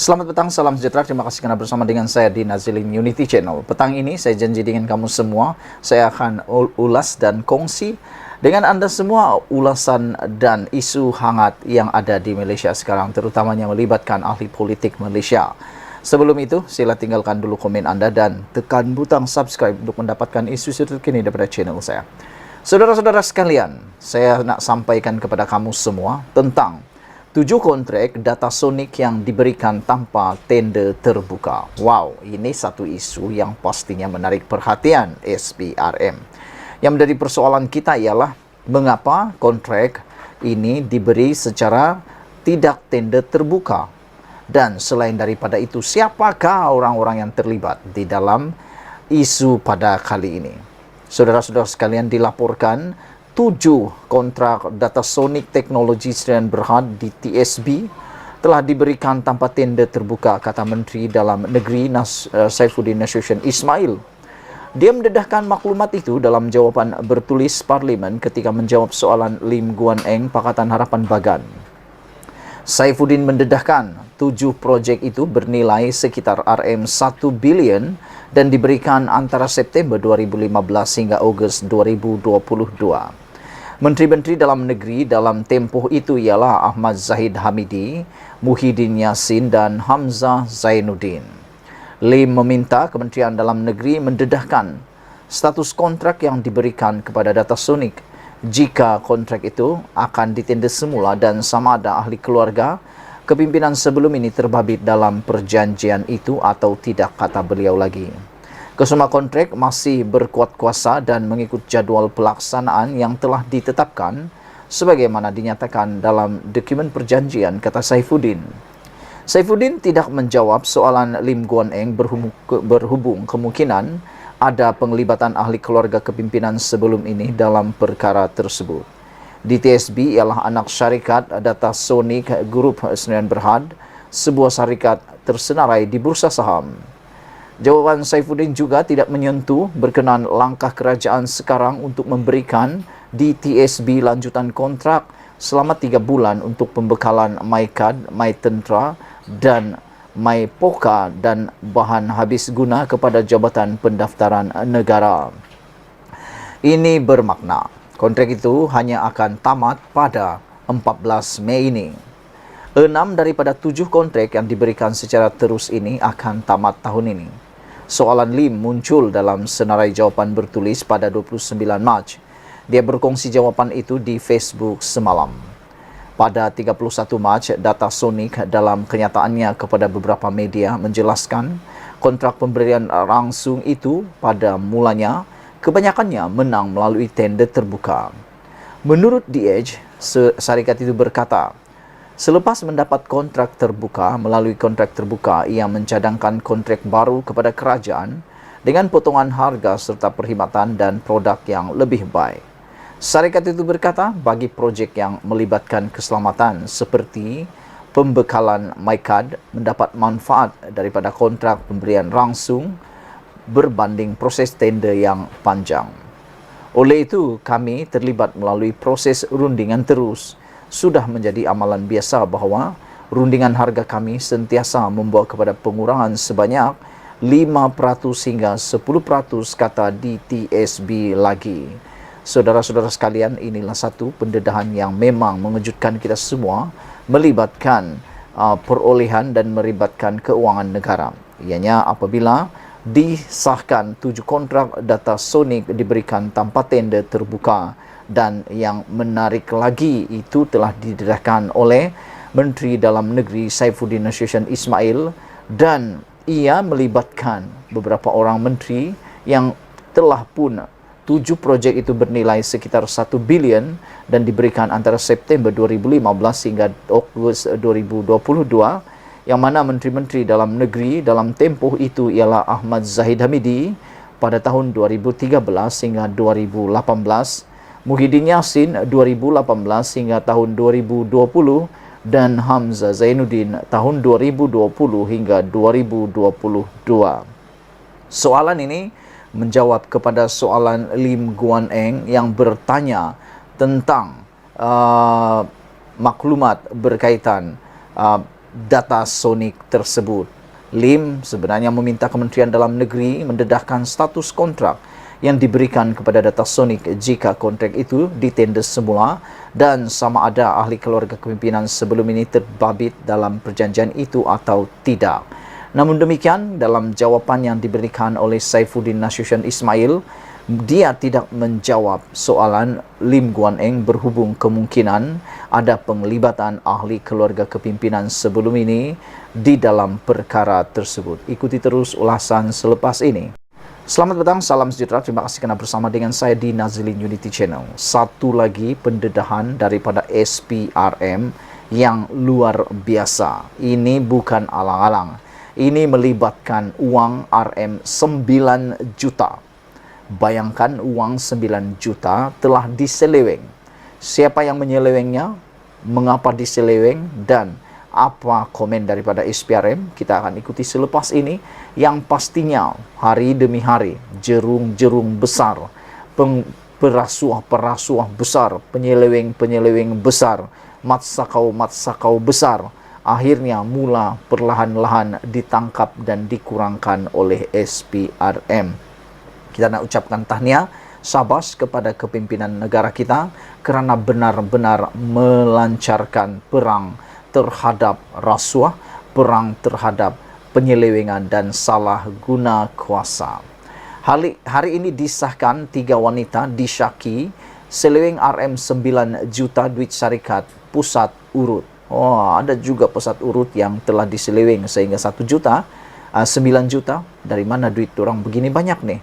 Selamat petang, salam sejahtera. Terima kasih karena bersama dengan saya di Nazilin Unity Channel. Petang ini saya janji dengan kamu semua, saya akan ulas dan kongsi dengan Anda semua ulasan dan isu hangat yang ada di Malaysia sekarang, terutamanya melibatkan ahli politik Malaysia. Sebelum itu, sila tinggalkan dulu komen Anda dan tekan butang subscribe untuk mendapatkan isu-isu terkini daripada channel saya. Saudara-saudara sekalian, saya nak sampaikan kepada kamu semua tentang 7 kontrak data Sonic yang diberikan tanpa tender terbuka. Wow, ini satu isu yang pastinya menarik perhatian SPRM. Yang menjadi persoalan kita ialah mengapa kontrak ini diberi secara tidak tender terbuka. Dan selain daripada itu, siapakah orang-orang yang terlibat di dalam isu pada kali ini? Saudara-saudara sekalian, dilaporkan 7 kontrak data Sonic Teknologi Sdn Bhd di TSB telah diberikan tanpa tender terbuka, kata Menteri Dalam Negeri Saifuddin Nasution Ismail. Dia mendedahkan maklumat itu dalam jawapan bertulis Parlimen ketika menjawab soalan Lim Guan Eng Pakatan Harapan Bagan. Saifuddin mendedahkan 7 projek itu bernilai sekitar RM1 bilion dan diberikan antara September 2015 hingga Ogos 2022. Menteri-menteri dalam negeri dalam tempoh itu ialah Ahmad Zahid Hamidi, Muhyiddin Yassin dan Hamzah Zainuddin. Lim meminta Kementerian Dalam Negeri mendedahkan status kontrak yang diberikan kepada Data Sonic jika kontrak itu akan ditender semula dan sama ada ahli keluarga kepimpinan sebelum ini terbabit dalam perjanjian itu atau tidak, kata beliau lagi. Kesemua kontrak masih berkuat kuasa dan mengikut jadual pelaksanaan yang telah ditetapkan sebagaimana dinyatakan dalam dokumen perjanjian, kata Saifuddin. Saifuddin tidak menjawab soalan Lim Guan Eng berhubung kemungkinan ada penglibatan ahli keluarga kepimpinan sebelum ini dalam perkara tersebut. DTSB ialah anak syarikat Data Sonic Group Sdn Bhd, sebuah syarikat tersenarai di bursa saham. Jawaban Saifuddin juga tidak menyentuh berkenaan langkah kerajaan sekarang untuk memberikan DTSB lanjutan kontrak selama 3 bulan untuk pembekalan MyCard, MyTentera dan MyPoka dan bahan habis guna kepada Jabatan Pendaftaran Negara. Ini bermakna kontrak itu hanya akan tamat pada 14 Mei ini. 6 daripada 7 kontrak yang diberikan secara terus ini akan tamat tahun ini. Soalan Lim muncul dalam senarai jawapan bertulis pada 29 Mac. Dia berkongsi jawapan itu di Facebook semalam. Pada 31 Mac, Data Sonic dalam kenyataannya kepada beberapa media menjelaskan kontrak pemberian langsung itu pada mulanya kebanyakannya menang melalui tender terbuka. Menurut The Edge, syarikat itu berkata, selepas mendapat kontrak terbuka, melalui kontrak terbuka, ia mencadangkan kontrak baru kepada kerajaan dengan potongan harga serta perkhidmatan dan produk yang lebih baik. Syarikat itu berkata, bagi projek yang melibatkan keselamatan seperti pembekalan MyCard mendapat manfaat daripada kontrak pemberian langsung berbanding proses tender yang panjang. Oleh itu, kami terlibat melalui proses rundingan terus. Sudah menjadi amalan biasa bahawa rundingan harga kami sentiasa membawa kepada pengurangan sebanyak 5% hingga 10%, kata DTSB lagi. Saudara-saudara sekalian, inilah satu pendedahan yang memang mengejutkan kita semua, melibatkan perolehan dan melibatkan keuangan negara. Ianya apabila disahkan 7 kontrak data Sonic diberikan tanpa tender terbuka. Dan yang menarik lagi, itu telah didedahkan oleh Menteri Dalam Negeri Saifuddin Nasution Ismail dan ia melibatkan beberapa orang menteri yang telah pun 7 projek itu bernilai sekitar 1 bilion dan diberikan antara September 2015 hingga Ogos 2022, yang mana Menteri-Menteri Dalam Negeri dalam tempoh itu ialah Ahmad Zahid Hamidi pada tahun 2013 hingga 2018, Muhyiddin Yassin 2018 hingga tahun 2020 dan Hamzah Zainuddin tahun 2020 hingga 2022. Soalan ini menjawab kepada soalan Lim Guan Eng yang bertanya tentang maklumat berkaitan data Sonic tersebut. Lim sebenarnya meminta Kementerian Dalam Negeri mendedahkan status kontrak yang diberikan kepada data Sonic jika kontrak itu ditender semula dan sama ada ahli keluarga kepimpinan sebelum ini terbabit dalam perjanjian itu atau tidak. Namun demikian, dalam jawapan yang diberikan oleh Saifuddin Nasution Ismail, dia tidak menjawab soalan Lim Guan Eng berhubung kemungkinan ada penglibatan ahli keluarga kepimpinan sebelum ini di dalam perkara tersebut. Ikuti terus ulasan selepas ini. Selamat petang, salam sejahtera. Terima kasih kerana bersama dengan saya di Nazilin Unity Channel. Satu lagi pendedahan daripada SPRM yang luar biasa. Ini bukan alang-alang. Ini melibatkan uang RM 9 juta. Bayangkan uang 9 juta telah diseleweng. Siapa yang menyelewengnya? Mengapa diseleweng? Dan apa komen daripada SPRM? Kita akan ikuti selepas ini. Yang pastinya hari demi hari jerung-jerung besar, perasuah-perasuah besar, penyeleweng-penyeleweng besar, matsakau-matsakau besar akhirnya mula perlahan-lahan ditangkap dan dikurangkan oleh SPRM. Kita nak ucapkan tahniah syabas kepada kepimpinan negara kita kerana benar-benar melancarkan perang terhadap rasuah, perang terhadap penyelewengan dan salah guna kuasa. Hari ini disahkan 3 wanita disyaki seleweng RM 9 juta duit syarikat pusat urut. Oh, ada juga pusat urut yang telah diseleweng sehingga 1 juta, 9 juta. Dari mana duit orang begini banyak nih?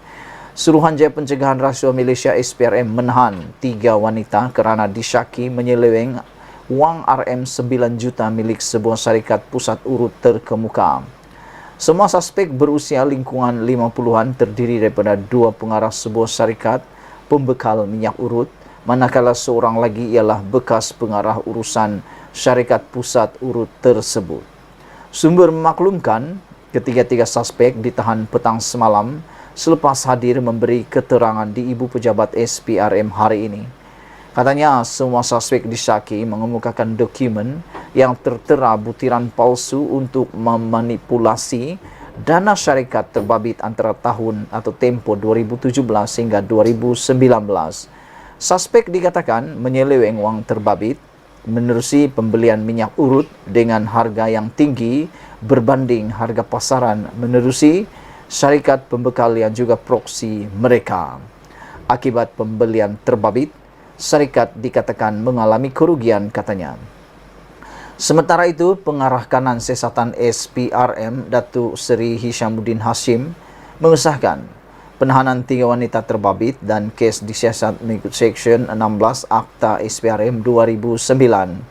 Suruhanjaya Pencegahan Rasuah Malaysia SPRM menahan 3 wanita kerana disyaki menyeleweng wang RM 9 juta milik sebuah syarikat pusat urut terkemuka. Semua suspek berusia lingkungan 50-an terdiri daripada 2 pengarah sebuah syarikat pembekal minyak urut, manakala seorang lagi ialah bekas pengarah urusan syarikat pusat urut tersebut. Sumber memaklumkan ketiga-tiga suspek ditahan petang semalam selepas hadir memberi keterangan di Ibu Pejabat SPRM hari ini. Katanya semua suspek disyaki mengemukakan dokumen yang tertera butiran palsu untuk memanipulasi dana syarikat terbabit antara tahun atau tempoh 2017 hingga 2019. Suspek dikatakan menyeleweng wang terbabit menerusi pembelian minyak urut dengan harga yang tinggi berbanding harga pasaran menerusi syarikat pembekal yang juga proksi mereka. Akibat pembelian terbabit, syarikat dikatakan mengalami kerugian, katanya. Sementara itu, pengarah kanan siasatan SPRM, Datuk Seri Hishamuddin Hashim, mengesahkan penahanan 3 wanita terbabit dan kes disiasat mengikut Seksyen 16 Akta SPRM 2009.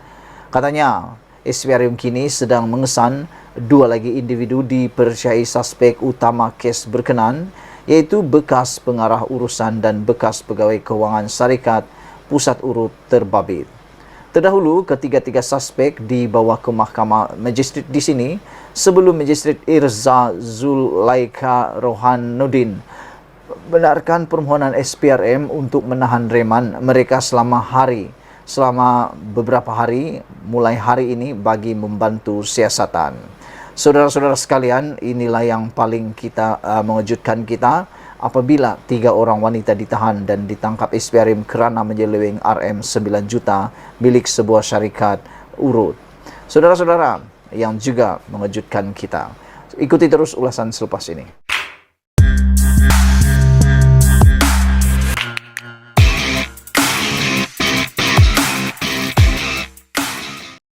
Katanya, SPRM kini sedang mengesan 2 lagi individu dipercayai suspek utama kes berkenan, iaitu bekas pengarah urusan dan bekas pegawai kewangan syarikat pusat urut terbabit. Terdahulu, ketiga-tiga suspek dibawa ke Mahkamah Magistrate di sini sebelum Magistrate Irza Zulaika Rohanuddin benarkan permohonan SPRM untuk menahan reman mereka selama beberapa hari mulai hari ini bagi membantu siasatan. Saudara-saudara sekalian, inilah yang paling mengejutkan kita apabila 3 orang wanita ditahan dan ditangkap SPRM kerana menyeleweng RM 9 juta milik sebuah syarikat urut. Saudara-saudara, yang juga mengejutkan kita. Ikuti terus ulasan selepas ini.